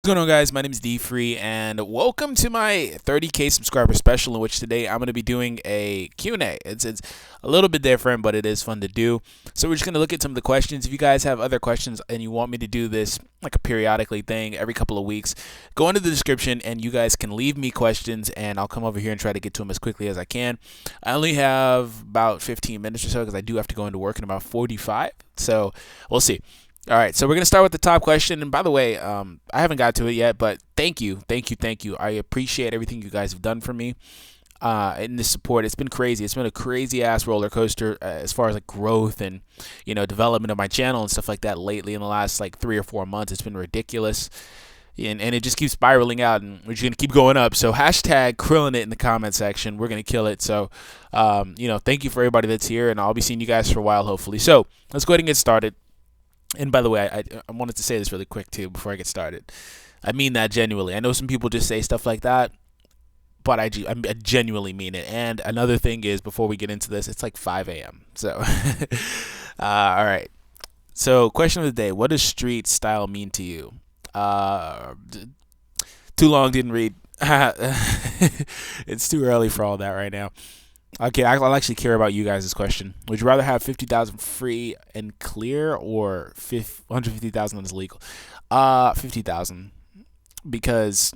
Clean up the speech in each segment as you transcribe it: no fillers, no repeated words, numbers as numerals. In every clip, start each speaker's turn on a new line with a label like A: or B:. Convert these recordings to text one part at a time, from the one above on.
A: What's going on, guys? My name is D Free, and welcome to my 30K subscriber special, in which today I'm going to be doing a Q&A. It's a little bit different, but it is fun to do. So we're just going to look at some of the questions. If you guys have other questions and you want me to do this like a periodically thing every couple of weeks, go into the description and you guys can leave me questions, and I'll come over here and try to get to them as quickly as I can. I only have about 15 minutes or so because I do have to go into work in about 45. So we'll see. All right, so we're gonna start with the top question. And by the way, I haven't got to it yet, but thank you, thank you, thank you. I appreciate everything you guys have done for me in this support. It's been crazy. It's been a crazy ass roller coaster as far as like growth and development of my channel and stuff like that. Lately, in the last like 3 or 4 months, it's been ridiculous. And it just keeps spiraling out, and we're just gonna keep going up. So hashtag Krillin it in the comment section. We're gonna kill it. So, thank you for everybody that's here, and I'll be seeing you guys for a while, hopefully. So let's go ahead and get started. And by the way, I wanted to say this really quick too before I get started. I mean that genuinely. I know some people just say stuff like that, but I genuinely mean it. And another thing is, before we get into this, it's like 5 a.m. So, all right. So, question of the day: what does street style mean to you? Too long, didn't read. It's too early for all that right now. Okay, I'll actually care about you guys' question. Would you rather have 50,000 free and clear, or 150,000 that's legal? 50,000, because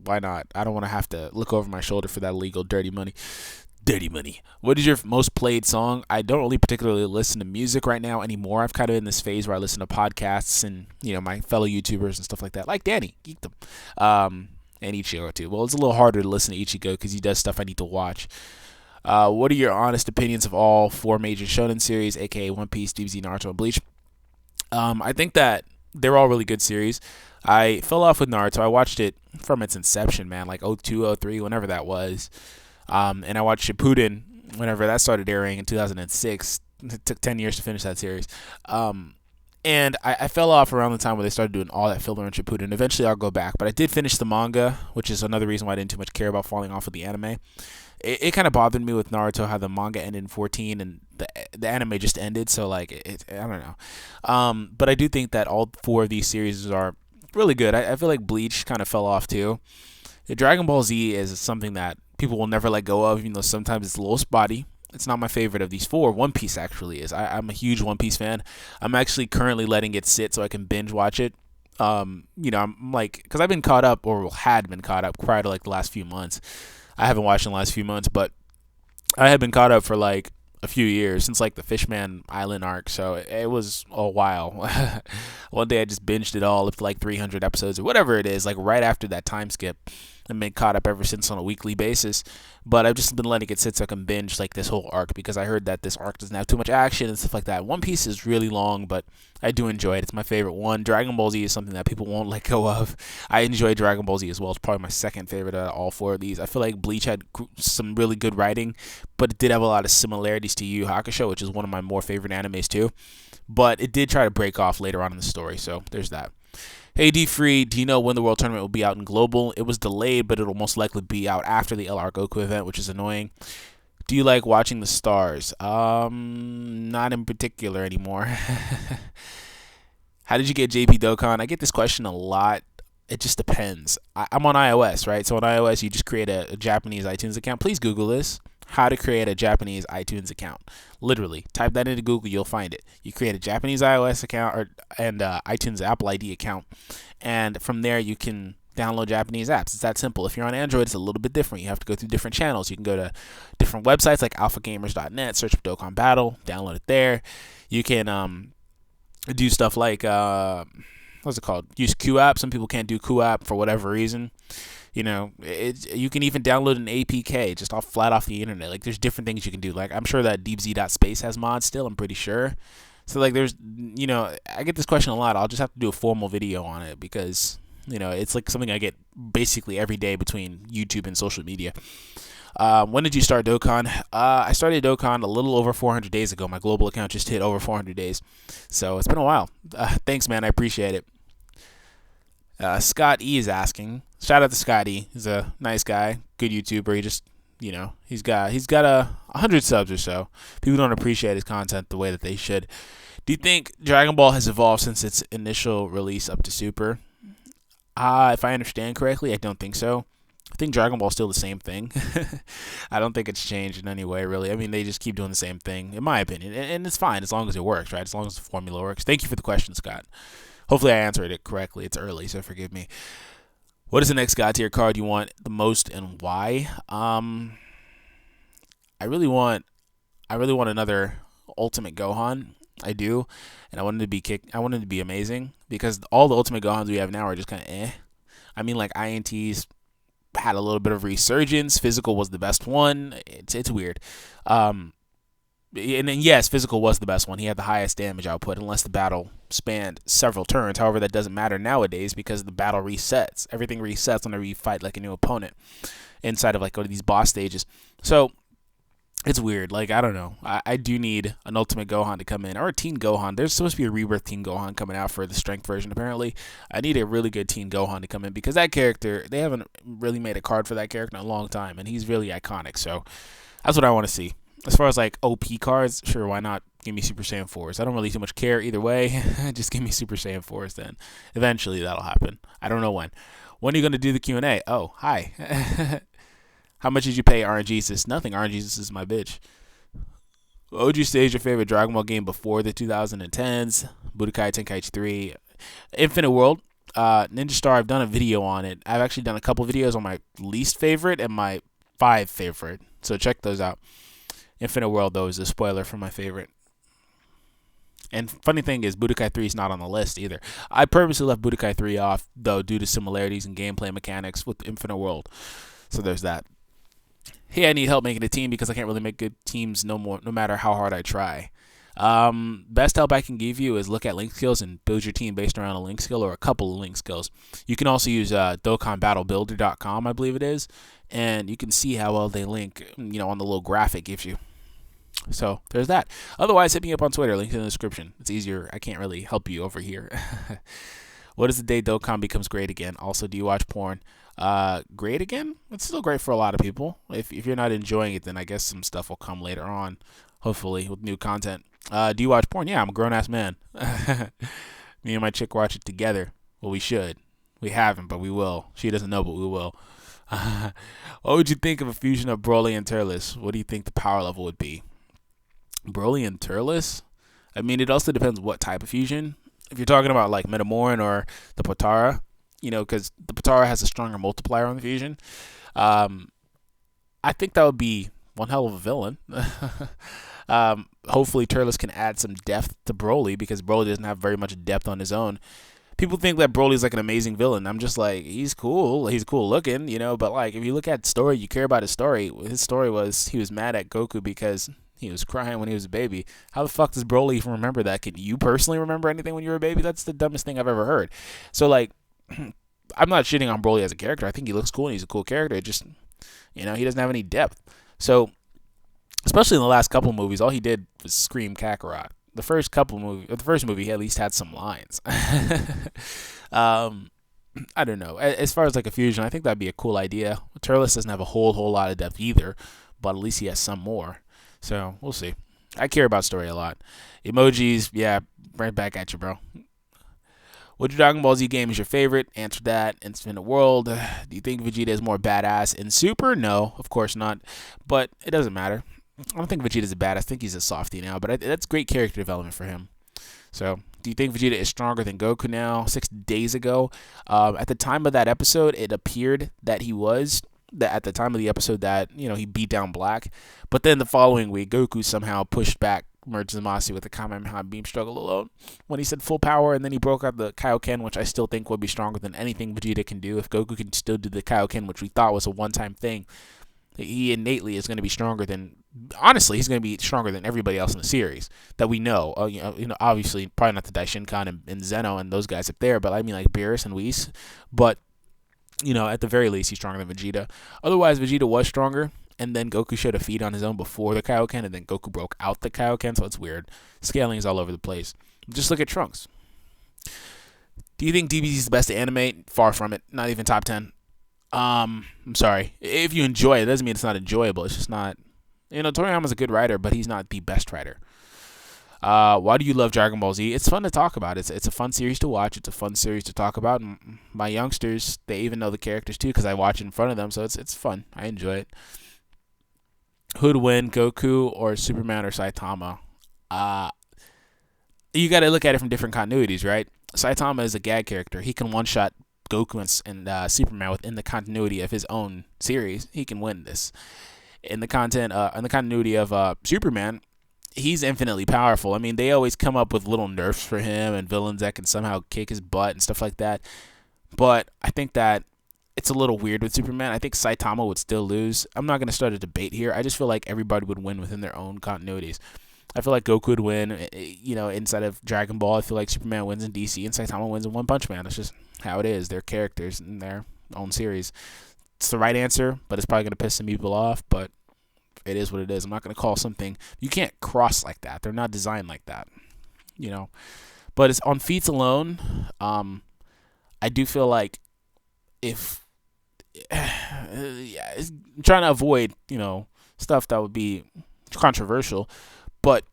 A: why not? I don't want to have to look over my shoulder for that illegal dirty money. Dirty money. What is your most played song? I don't really particularly listen to music right now anymore. I've kind of in this phase where I listen to podcasts and my fellow YouTubers and stuff like that, like Danny Geek them, and Ichigo too. Well, it's a little harder to listen to Ichigo because he does stuff I need to watch. What are your honest opinions of all four major shonen series, aka One Piece, DBZ, Naruto, and Bleach? I think that they're all really good series. I fell off with Naruto. I watched it from its inception, man, like 02, 03, whenever that was. And I watched Shippuden whenever that started airing in 2006. It took 10 years to finish that series. And I fell off around the time where they started doing all that filler in Shippuden. Eventually, I'll go back. But I did finish the manga, which is another reason why I didn't too much care about falling off with the anime. It kind of bothered me with Naruto how the manga ended in 14 and the anime just ended. So, like, I don't know. But I do think that all four of these series are really good. I feel like Bleach kind of fell off, too. Dragon Ball Z is something that people will never let go of, even though sometimes it's a little spotty. It's not my favorite of these four. One Piece actually is. I'm a huge One Piece fan. I'm actually currently letting it sit so I can binge watch it. I'm like, because I've been caught up, or had been caught up prior to like the last few months. I haven't watched in the last few months, but I had been caught up for like a few years since like the Fishman Island arc, so it was a while. One day I just binged it all up to like 300 episodes or whatever it is, like right after that time skip. I've been caught up ever since on a weekly basis, but I've just been letting it sit so I can binge like this whole arc, because I heard that this arc doesn't have too much action and stuff like that. One Piece is really long, but I do enjoy it. It's my favorite one. Dragon Ball Z is something that people won't let go of. I enjoy Dragon Ball Z as well. It's probably my second favorite out of all four of these. I feel like Bleach had some really good writing, but it did have a lot of similarities to Yu Yu Hakusho, which is one of my more favorite animes too. But it did try to break off later on in the story, so there's that. Hey D Free, do you know when the World Tournament will be out in Global? It was delayed, but it'll most likely be out after the LR Goku event, which is annoying. Do you like watching the stars? Not in particular anymore. How did you get JP Dokkan? I get this question a lot. It just depends. I'm on iOS, right? So on iOS, you just create a Japanese iTunes account. Please Google this. How to create a Japanese iTunes account. Literally, type that into Google, you'll find it. You create a Japanese iOS account and iTunes Apple ID account, and from there you can download Japanese apps. It's that simple. If you're on Android, it's a little bit different. You have to go through different channels. You can go to different websites like alphagamers.net, search for Dokkan Battle, download it there. You can do stuff like what's it called? Use QApp. Some people can't do QApp for whatever reason. You can even download an APK just flat off the internet. Like, there's different things you can do. Like, I'm sure that DeepZ.space has mods still. I'm pretty sure. So, like, I get this question a lot. I'll just have to do a formal video on it because, it's like something I get basically every day between YouTube and social media. When did you start Dokkan? I started Dokkan a little over 400 days ago. My global account just hit over 400 days. So, it's been a while. Thanks, man. I appreciate it. Scott E is asking. Shout out to Scott E. He's a nice guy, good YouTuber. He just, he's got 100 subs or so. People don't appreciate his content the way that they should. Do you think Dragon Ball has evolved since its initial release up to Super? If I understand correctly, I don't think so. I think Dragon Ball's still the same thing. I don't think it's changed in any way, really. I mean, they just keep doing the same thing, in my opinion, and it's fine as long as it works, right? As long as the formula works. Thank you for the question, Scott. Hopefully, I answered it correctly. It's early, so forgive me. What is the next God tier card you want the most, and why? I really want, I really want another Ultimate Gohan. I do, and I wanted to be I wanted to be amazing because all the Ultimate Gohans we have now are just kind of eh. I mean, like INT's had a little bit of resurgence. Physical was the best one. It's weird. Um, and then yes, Physical was the best one. He had the highest damage output, unless the battle spanned several turns. However, that doesn't matter nowadays because the battle resets. Everything resets whenever you fight like a new opponent inside of like one of these boss stages. So it's weird. Like, I don't know. I do need an Ultimate Gohan to come in, or a Teen Gohan. There's supposed to be a Rebirth Teen Gohan coming out for the Strength version, apparently. I need a really good Teen Gohan to come in because that character, they haven't really made a card for that character in a long time, and he's really iconic. So that's what I want to see. As far as like OP cards, sure, why not give me Super Saiyan 4s? I don't really too much care either way. Just give me Super Saiyan 4s then. Eventually that'll happen. I don't know when. When are you going to do the Q&A? Oh, hi. How much did you pay RNGesus? Nothing. RNGesus is my bitch. What would you say is your favorite Dragon Ball game before the 2010s? Budokai Tenkaichi 3. Infinite World. Ninja Star, I've done a video on it. I've actually done a couple videos on my least favorite and my 5 favorite. So check those out. Infinite World, though, is a spoiler for my favorite. And funny thing is, Budokai 3 is not on the list either. I purposely left Budokai 3 off, though, due to similarities in gameplay mechanics with Infinite World. So there's that. Hey, I need help making a team because I can't really make good teams no matter how hard I try. Best help I can give you is look at link skills and build your team based around a link skill or a couple of link skills. You can also use DokkanBattleBuilder.com, I believe it is, and you can see how well they link, on the little graphic it gives you. So there's that. Otherwise, hit me up on Twitter. Link in the description. It's easier. I can't really help you over here. What is the day Dokkan becomes great again? Also, do you watch porn? Great again? It's still great for a lot of people. If you're not enjoying it, then I guess some stuff will come later on, hopefully, with new content. Do you watch porn? Yeah, I'm a grown-ass man. Me and my chick watch it together. Well, we should. We haven't, but we will. She doesn't know, but we will. What would you think of a fusion of Broly and Turles? What do you think the power level would be? Broly and Turles? I mean, it also depends what type of fusion. If you're talking about like Metamoran or the Potara, because the Potara has a stronger multiplier on the fusion, I think that would be one hell of a villain. Hopefully Turles can add some depth to Broly because Broly doesn't have very much depth on his own. People think that Broly's like an amazing villain. I'm just like, he's cool. He's cool looking, but like if you look at story, you care about his story. His story was he was mad at Goku because he was crying when he was a baby. How the fuck does Broly even remember that? Can you personally remember anything when you were a baby? That's the dumbest thing I've ever heard. So like, I'm not shitting on Broly as a character. I think he looks cool and he's a cool character. It just, he doesn't have any depth. So, especially in the last couple of movies, all he did was scream Kakarot. The first movie, he at least had some lines. I don't know. As far as like a fusion, I think that'd be a cool idea. Turles doesn't have a whole lot of depth either, but at least he has some more. So we'll see. I care about story a lot. Emojis, yeah, right back at you, bro. Which Dragon Ball Z game is your favorite? Answer that. Infinite World. Do you think Vegeta is more badass in Super? No, of course not. But it doesn't matter. I don't think Vegeta's a badass. I think he's a softie now. But that's great character development for him. So, do you think Vegeta is stronger than Goku now? 6 days ago, at the time of that episode, it appeared that he was. That at the time of the episode that he beat down Black, but then the following week Goku somehow pushed back Merge Zamasu with the Kamehameha beam struggle alone when he said full power, and then he broke out the Kaioken, which I still think would be stronger than anything Vegeta can do. If Goku can still do the Kaioken, which we thought was a one-time thing, he innately is going to be stronger than. Honestly, he's going to be stronger than everybody else in the series that we know. Obviously, probably not the Daishinkan and Zeno and those guys up there, but I mean like Beerus and Whis, but. At the very least, he's stronger than Vegeta. Otherwise, Vegeta was stronger, and then Goku showed a feat on his own before the Kaioken, and then Goku broke out the Kaioken, so it's weird. Scaling is all over the place. Just look at Trunks. Do you think DBZ is the best to animate? Far from it. Not even top 10. I'm sorry. If you enjoy it, it doesn't mean it's not enjoyable. It's just not... Toriyama's a good writer, but he's not the best writer. Why do you love Dragon Ball Z? It's fun to talk about. It's a fun series to watch. It's a fun series to talk about. And my youngsters, they even know the characters too because I watch in front of them. So it's fun. I enjoy it. Who'd win, Goku or Superman or Saitama? Uh, you got to look at it from different continuities, right? Saitama is a gag character. He can one shot Goku and Superman within the continuity of his own series. He can win this. In the continuity of Superman, he's infinitely powerful. I mean, they always come up with little nerfs for him and villains that can somehow kick his butt and stuff like that. But I think that it's a little weird with Superman. I think Saitama would still lose. I'm not going to start a debate here. I just feel like everybody would win within their own continuities. I feel like Goku would win, inside of Dragon Ball. I feel like Superman wins in DC and Saitama wins in One Punch Man. That's just how it is. They're characters in their own series. It's the right answer, but it's probably going to piss some people off, but it is what it is. I'm not going to call something. You can't cross like that. They're not designed like that, But it's on feats alone. I do feel like if I'm trying to avoid, stuff that would be controversial, but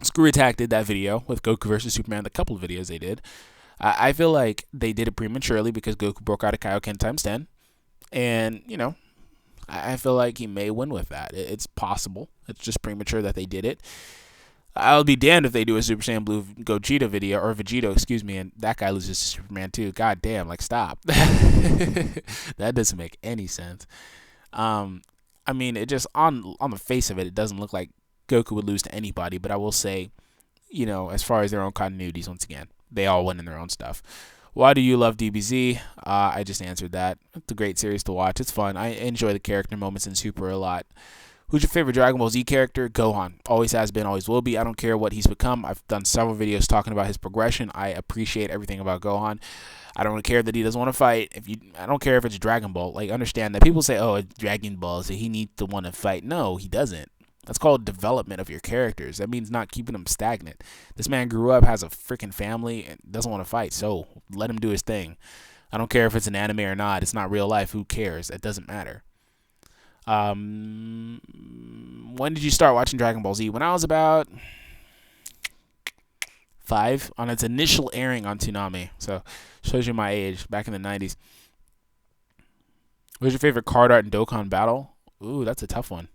A: Screw Attack did that video with Goku versus Superman, the couple of videos they did. I feel like they did it prematurely because Goku broke out of Kaioken times 10. And, I feel like he may win with that. It's possible. It's just premature that they did it. I'll be damned if they do a Super Saiyan Blue Gogeta video, or Vegito, excuse me, and that guy loses to Superman too. God damn, stop. That doesn't make any sense. I mean, it just, on the face of it, it doesn't look like Goku would lose to anybody, but I will say, as far as their own continuities, once again, they all win in their own stuff. Why do you love DBZ? I just answered that. It's a great series to watch. It's fun. I enjoy the character moments in Super a lot. Who's your favorite Dragon Ball Z character? Gohan. Always has been, always will be. I don't care what he's become. I've done several videos talking about his progression. I appreciate everything about Gohan. I don't care that he doesn't want to fight. I don't care if it's Dragon Ball. Understand that people say, oh, it's Dragon Ball, so he needs to want to fight. No, he doesn't. That's called development of your characters. That means not keeping them stagnant. This man grew up, has a freaking family, and doesn't want to fight, so let him do his thing. I don't care if it's an anime or not. It's not real life. Who cares? It doesn't matter. When did you start watching Dragon Ball Z? When I was about 5, on its initial airing on Toonami. So, shows you my age, back in the 90s. What's your favorite card art in Dokkan Battle? Ooh, that's a tough one.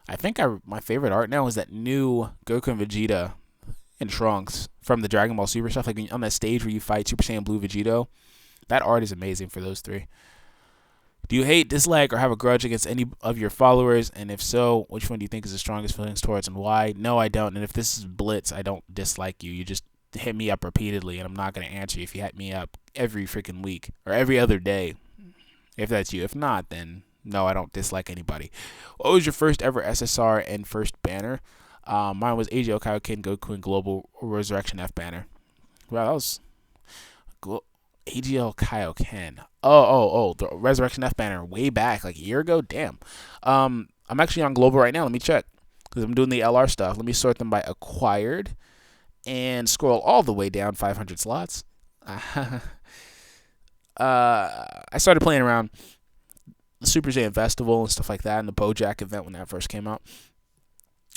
A: I think my favorite art now is that new Goku and Vegeta in Trunks from the Dragon Ball Super stuff. On that stage where you fight Super Saiyan Blue Vegito. That art is amazing for those three. Do you hate, dislike, or have a grudge against any of your followers? And if so, which one do you think is the strongest feelings towards and why? No, I don't. And if this is Blitz, I don't dislike you. You just hit me up repeatedly, and I'm not going to answer you if you hit me up every freaking week or every other day. If that's you. If not, then no, I don't dislike anybody. What was your first ever SSR and first banner? Mine was AGL Kaioken Goku and Global Resurrection F banner. Wow, that was AGL Kaioken. Oh, the Resurrection F banner way back, like a year ago. Damn. I'm actually on Global right now. Let me check because I'm doing the LR stuff. Let me sort them by acquired and scroll all the way down 500 slots. I started playing around the Super Saiyan Festival and stuff like that, and the Bojack event when that first came out.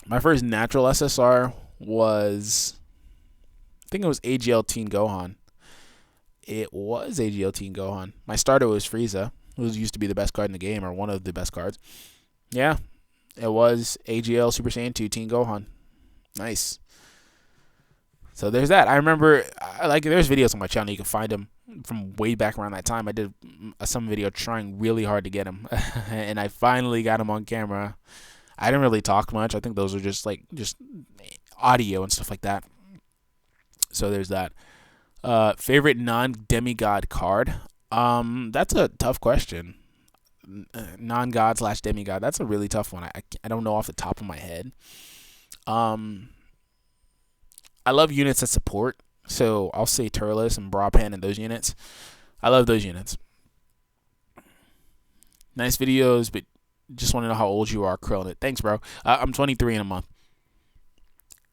A: My first natural SSR was, I think it was AGL Teen Gohan. It was AGL Teen Gohan. My starter was Frieza, who used to be the best card in the game, or one of the best cards. Yeah, it was AGL Super Saiyan 2 Teen Gohan. Nice. So there's that. I remember, there's videos on my channel. You can find them from way back around that time. I did some video trying really hard to get him, and I finally got him on camera. I didn't really talk much. I think those are just audio and stuff like that. So there's that. Favorite non-demigod card? That's a tough question. Non-god / demigod. That's a really tough one. I don't know off the top of my head. I love units that support. So I'll say Turles and Broadpan and those units. I love those units. Nice videos, but just want to know how old you are, Krillin it. Thanks, bro. I'm 23 in a month.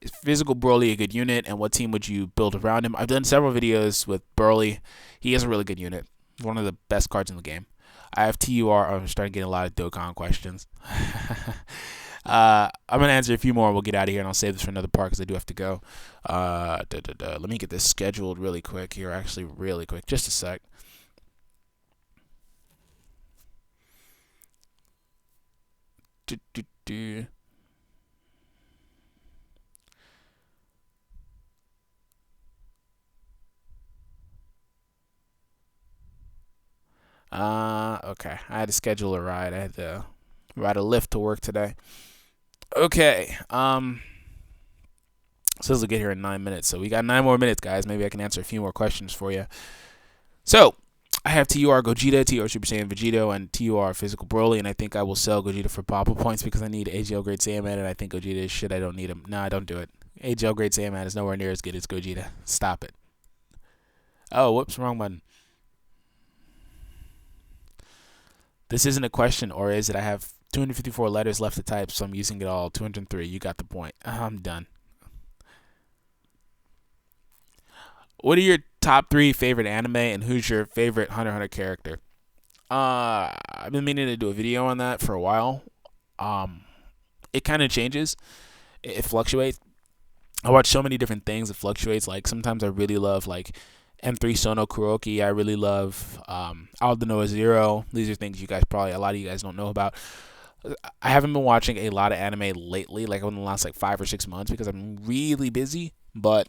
A: Is Physical Broly a good unit, and what team would you build around him? I've done several videos with Broly. He is a really good unit. One of the best cards in the game. I have TUR. I'm starting to get a lot of Dokkan questions. I'm gonna answer a few more. We'll get out of here, and I'll save this for another part because I do have to go. Let me get this scheduled really quick here. Actually, really quick. Just a sec. Do, do, do. Okay. I had to schedule a ride. I had to ride a Lyft to work today. Okay. So this will get here in 9 minutes. So we got 9 more minutes, guys. Maybe I can answer a few more questions for you. So I have TUR Gogeta, TUR Super Saiyan Vegito, and TUR Physical Broly, and I think I will sell Gogeta for Papa points because I need AGL grade Saiyaman, and I think Gogeta is shit. I don't need him. No, I don't do it. AGL grade Saiyaman is nowhere near as good as Gogeta. Stop it. Oh, whoops, wrong button. This isn't a question, or is it? I have 254 letters left to type, so I'm using it all. 203. You got the point. I'm done. What are your top 3 favorite anime, and who's your favorite Hunter x Hunter character? I've been meaning to do a video on that for a while. Um, it kind of changes. It fluctuates. I watch so many different things. It fluctuates. Like sometimes I really love like M3 Sono Kuroki. I really love Aldnoah Zero. These are things you guys probably a lot of you guys don't know about. I haven't been watching a lot of anime lately, like in the last like 5 or 6 months, because I'm really busy. But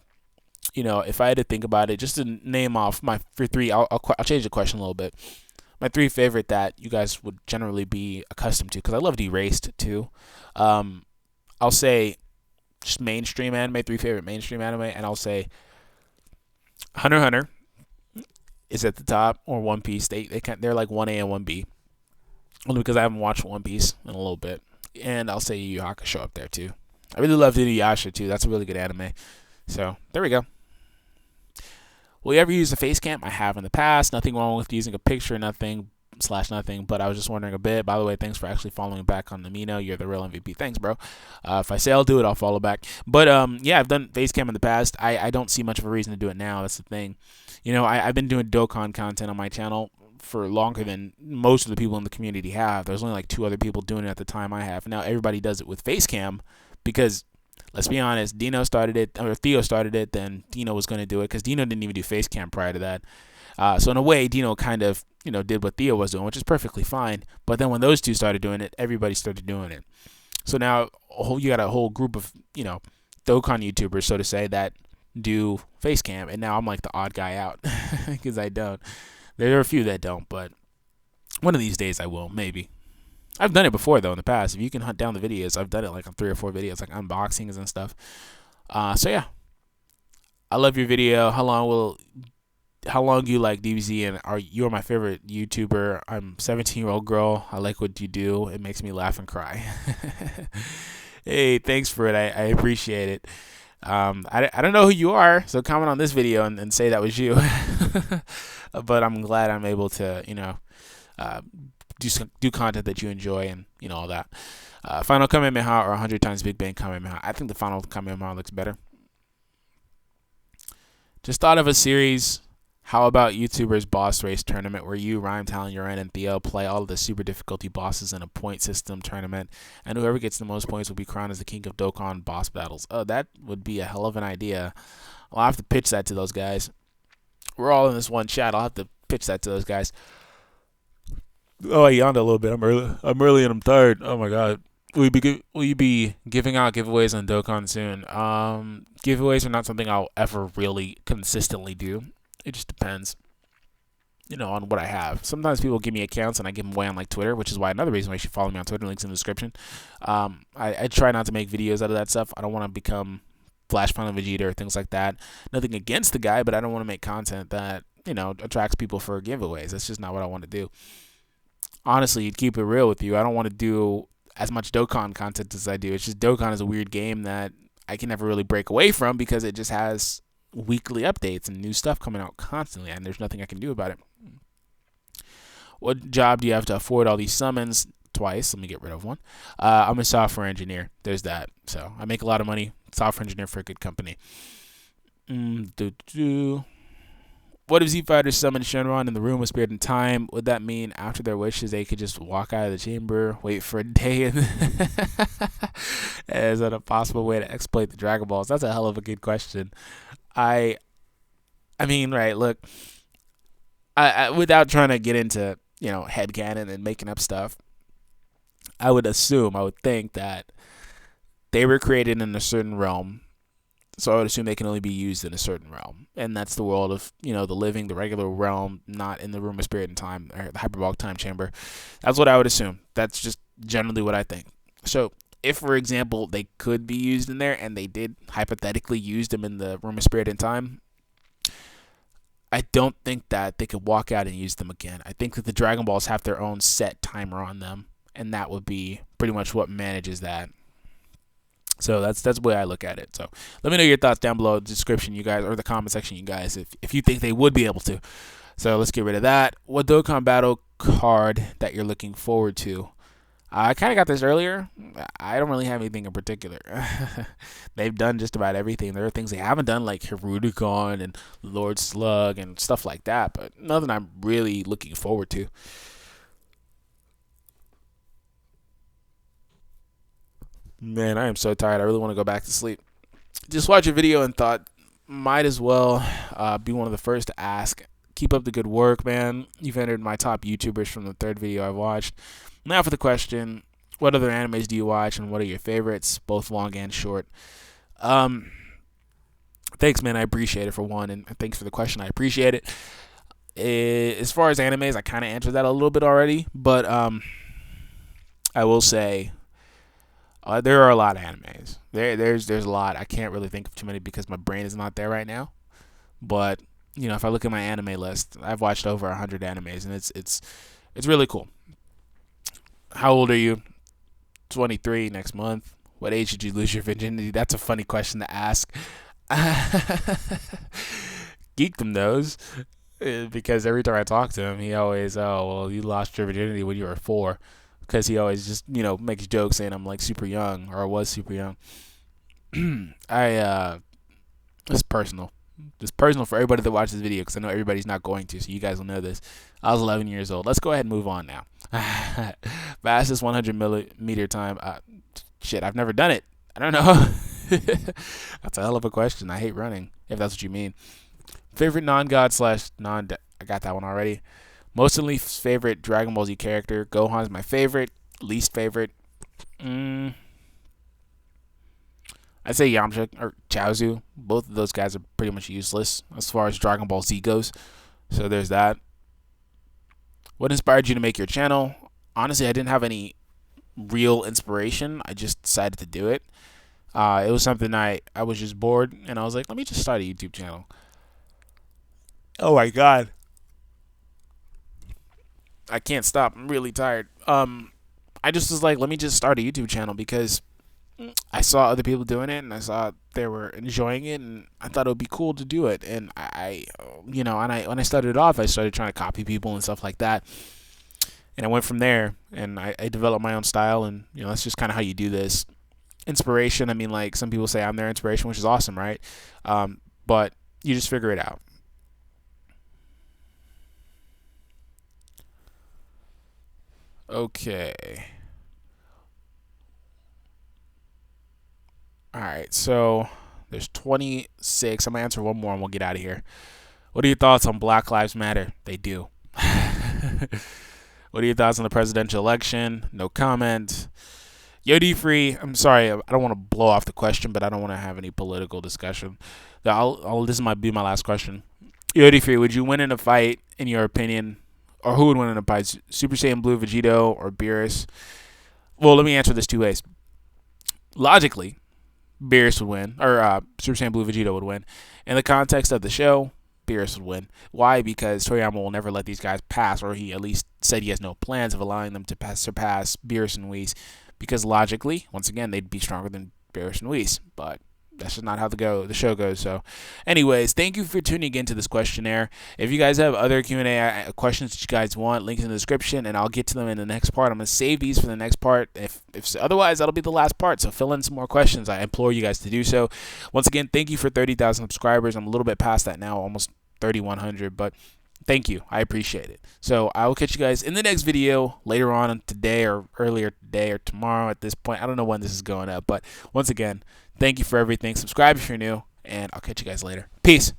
A: you know, if I had to think about it, just to name off my for 3, I'll change the question a little bit. My 3 favorite that you guys would generally be accustomed to, because I loved Erased too. I'll say just mainstream anime, 3 favorite mainstream anime, and I'll say Hunter x Hunter is at the top, or One Piece. They're like 1A and 1B, only because I haven't watched One Piece in a little bit. And I'll say Yu Yu Hakusho up there too. I really love Inuyasha too. That's a really good anime. So there we go. Will you ever use a face cam? I have in the past. Nothing wrong with using a picture, nothing / nothing. But I was just wondering a bit. By the way, thanks for actually following back on the Mino. You're the real MVP. Thanks, bro. If I say I'll do it, I'll follow back. But yeah, I've done face cam in the past. I don't see much of a reason to do it now. That's the thing. You know, I've been doing Dokkan content on my channel for longer than most of the people in the community have. There's only like 2 other people doing it at the time I have. Now everybody does it with face cam because let's be honest, Dino started it, or Theo started it, then Dino was going to do it because Dino didn't even do face cam prior to that. So in a way, Dino kind of, you know, did what Theo was doing, which is perfectly fine. But then when those 2 started doing it, everybody started doing it. So now you got a whole group of, you know, Dokkan YouTubers, so to say, that do face cam, and now I'm like the odd guy out because I don't. There are a few that don't, but one of these days I will, maybe. I've done it before though in the past. If you can hunt down the videos, I've done it like on 3 or 4 videos, like unboxings and stuff. So yeah, I love your video. How long do you like DBZ? And you're my favorite YouTuber. I'm 17-year-old girl. I like what you do. It makes me laugh and cry. Hey, thanks for it. I appreciate it. I don't know who you are, so comment on this video and say that was you. But I'm glad I'm able to, you know, do content that you enjoy and, you know, all that. Final Kamehameha or 100 times Big Bang Kamehameha. I think the Final Kamehameha looks better. Just thought of a series. How about YouTubers Boss Race Tournament, where you, Rhyme, Talon, Uran, and Theo play all of the super difficulty bosses in a point system tournament, and whoever gets the most points will be crowned as the king of Dokkan boss battles. Oh, that would be a hell of an idea. I'll have to pitch that to those guys. We're all in this one chat. I'll have to pitch that to those guys. Oh, I yawned a little bit. I'm early and I'm tired. Oh my god. Will you be giving out giveaways on Dokkan soon? Giveaways are not something I'll ever really consistently do. It just depends, you know, on what I have. Sometimes people give me accounts and I give them away on like Twitter, which is why another reason why you should follow me on Twitter. Links in the description. I try not to make videos out of that stuff. I don't want to become Flash Final Vegeta or things like that. Nothing against the guy, but I don't want to make content that, you know, attracts people for giveaways. That's just not what I want to do. Honestly, to keep it real with you, I don't want to do as much Dokkan content as I do. It's just Dokkan is a weird game that I can never really break away from because it just has weekly updates and new stuff coming out constantly, and there's nothing I can do about it. What job do you have to afford all these summons? Twice. Let me get rid of one. I'm a software engineer. There's that. So I make a lot of money. Software engineer for a good company. What if Z Fighters summoned Shenron in the room of spirit and time? Would that mean after their wishes they could just walk out of the chamber, wait for a day, and is that a possible way to exploit the Dragon Balls? That's a hell of a good question. I I mean, right, look, I without trying to get into, headcanon and making up stuff, I would think that they were created in a certain realm. So I would assume they can only be used in a certain realm, and that's the world of the living, the regular realm, not in the room of spirit and time or the hyperbolic time chamber. That's what I would assume. That's just generally what I think. So if, for example, they could be used in there, and they did hypothetically use them in the room of spirit and time, I don't think that they could walk out and use them again. I think that the Dragon Balls have their own set timer on them, and that would be pretty much what manages that. So that's the way I look at it. So let me know your thoughts down below in the description, you guys, or the comment section, you guys, if you think they would be able to. So let's get rid of that. What Dokkan Battle card that you're looking forward to? I kind of got this earlier. I don't really have anything in particular. They've done just about everything. There are things they haven't done, like Hirudikon and Lord Slug and stuff like that, but nothing I'm really looking forward to. Man, I am so tired. I really want to go back to sleep. Just watched a video and thought, might as well be one of the first to ask. Keep up the good work, man. You've entered my top YouTubers from the third video I've watched. Now for the question, what other animes do you watch, and what are your favorites, both long and short? Thanks, man. I appreciate it, for one, and thanks for the question. I appreciate it. As far as animes, I kind of answered that a little bit already, but I will say there are a lot of animes. There's a lot. I can't really think of too many because my brain is not there right now. But if I look at my anime list, I've watched over 100 animes, and it's really cool. How old are you? 23 next month. What age did you lose your virginity? That's a funny question to ask. Geekdom knows, because every time I talk to him, he always, oh, well, you lost your virginity when you were 4. Because he always just, makes jokes saying I'm like super young, or I was super young. It's personal. It's personal for everybody that watches this video, because I know everybody's not going to, so you guys will know this. I was 11 years old. Let's go ahead and move on now. Fastest 100 millimeter time. Shit, I've never done it. I don't know. That's a hell of a question. I hate running, if that's what you mean. Favorite non-god / non... I got that one already. Most and least favorite Dragon Ball Z character. Gohan's my favorite. Least favorite. I'd say Yamcha or Chaozu. Both of those guys are pretty much useless as far as Dragon Ball Z goes. So there's that. What inspired you to make your channel? Honestly, I didn't have any real inspiration. I just decided to do it. It was something I was just bored, and I was like, let me just start a YouTube channel. Oh my god. I can't stop. I'm really tired. I just was like, let me just start a YouTube channel, because I saw other people doing it, and I saw they were enjoying it, and I thought it would be cool to do it. And when I started off, I started trying to copy people and stuff like that. And I went from there, and I developed my own style, and that's just kind of how you do this. Inspiration, I mean, like, some people say I'm their inspiration, which is awesome, right? But you just figure it out. Okay. Alright, so there's 26. I'm going to answer one more and we'll get out of here. What are your thoughts on Black Lives Matter? They do. What are your thoughts on the presidential election? No comment. Yodi Free, I'm sorry, I don't want to blow off the question, but I don't want to have any political discussion. This might be my last question. Yodi Free, would you win in a fight, in your opinion? Or who would win in a fight? Super Saiyan Blue Vegito or Beerus? Well, let me answer this two ways. Logically, Beerus would win, or Super Saiyan Blue Vegito would win. In the context of the show, Beerus would win. Why? Because Toriyama will never let these guys pass, or he at least said he has no plans of allowing them to surpass Beerus and Whis. Because logically, once again, they'd be stronger than Beerus and Whis. But that's just not how the show goes. So, anyways, thank you for tuning into this questionnaire. If you guys have other Q&A questions that you guys want, links in the description, and I'll get to them in the next part. I'm going to save these for the next part. If otherwise, that'll be the last part. So fill in some more questions. I implore you guys to do so. Once again, thank you for 30,000 subscribers. I'm a little bit past that now, almost 3,100. But thank you. I appreciate it. So I will catch you guys in the next video later on today or earlier today or tomorrow at this point. I don't know when this is going up. But once again, thank you for everything. Subscribe if you're new, and I'll catch you guys later. Peace.